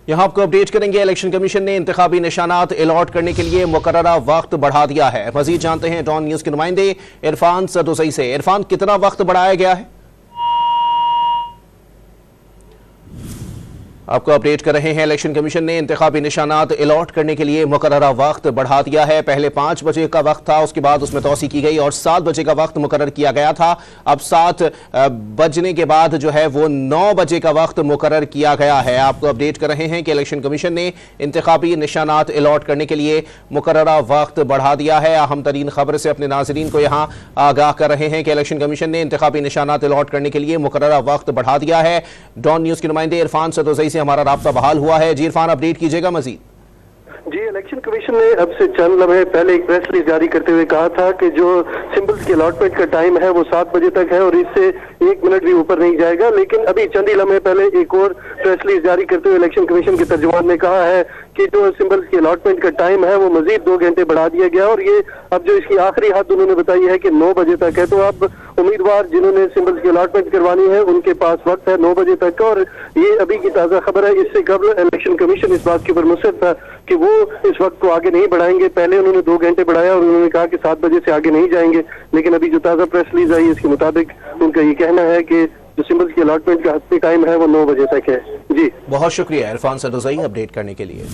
यहाँ आपको अपडेट करेंगे। इलेक्शन कमीशन ने इंतखाबी निशानात अलॉट करने के लिए मुकर्ररा वक्त बढ़ा दिया है। मजीद जानते हैं डॉन न्यूज के नुमाइंदे इरफान सदोसई से। इरफान, कितना वक्त बढ़ाया गया है? आपको अपडेट कर रहे हैं। इलेक्शन कमीशन ने इंतखाबी निशानात अलॉट करने के लिए मुकर्ररा वक्त बढ़ा दिया है। पहले 5 बजे का वक्त था, उसके बाद उसमें तौसी की गई और 7 बजे का वक्त मुकर्रर किया गया था। अब 7 बजने के बाद जो है वो 9 बजे का वक्त मुकर्रर किया गया है। आपको अपडेट कर रहे हैं कि इलेक्शन कमीशन ने इंतखाबी निशानात अलॉट करने के लिए मुकर्ररा वक्त बढ़ा दिया है। अहम तरीन खबर से अपने नाजरीन को यहाँ आगाह कर रहे हैं कि इलेक्शन कमीशन ने इंतखाबी निशानात अलॉट करने के लिए मुकर्ररा वक्त बढ़ा दिया है। डॉन न्यूज के नुमाइंदे इरफान सदोसई हमारा राब्ता बहाल हुआ है। जी इरफान, अपडेट कीजिएगा मजीद। जी, इलेक्शन कमीशन ने अब से चंद लम्हे पहले एक प्रेस रिलीज जारी करते हुए कहा था कि जो सिंबल्स के अलॉटमेंट का टाइम है वो 7 बजे तक है और इससे 1 मिनट भी ऊपर नहीं जाएगा। लेकिन अभी चंद ही लम्हे पहले एक और प्रेस रिलीज जारी करते हुए इलेक्शन कमीशन के तर्जुमान ने कहा है कि जो सिंबल्स के अलॉटमेंट का टाइम है वो मजीद 2 घंटे बढ़ा दिया गया और ये अब जो इसकी आखिरी हद उन्होंने बताई है कि 9 बजे तक है। तो अब उम्मीदवार जिन्होंने सिंबल्स की अलॉटमेंट करवानी है उनके पास वक्त है 9 बजे तक का। और ये अभी की ताजा खबर है। इससे कबल इलेक्शन कमीशन इस बात के ऊपर मुसर था कि वो इस वक्त को आगे नहीं बढ़ाएंगे। पहले उन्होंने 2 घंटे बढ़ाया और उन्होंने कहा कि 7 बजे से आगे नहीं जाएंगे। लेकिन अभी जो ताजा प्रेस रिलीज आई इसके मुताबिक उनका ये कहना है कि जो सिंबल्स की अलॉटमेंट का टाइम है वो 9 बजे तक है। जी, बहुत शुक्रिया इरफान सदोसई अपडेट करने के लिए।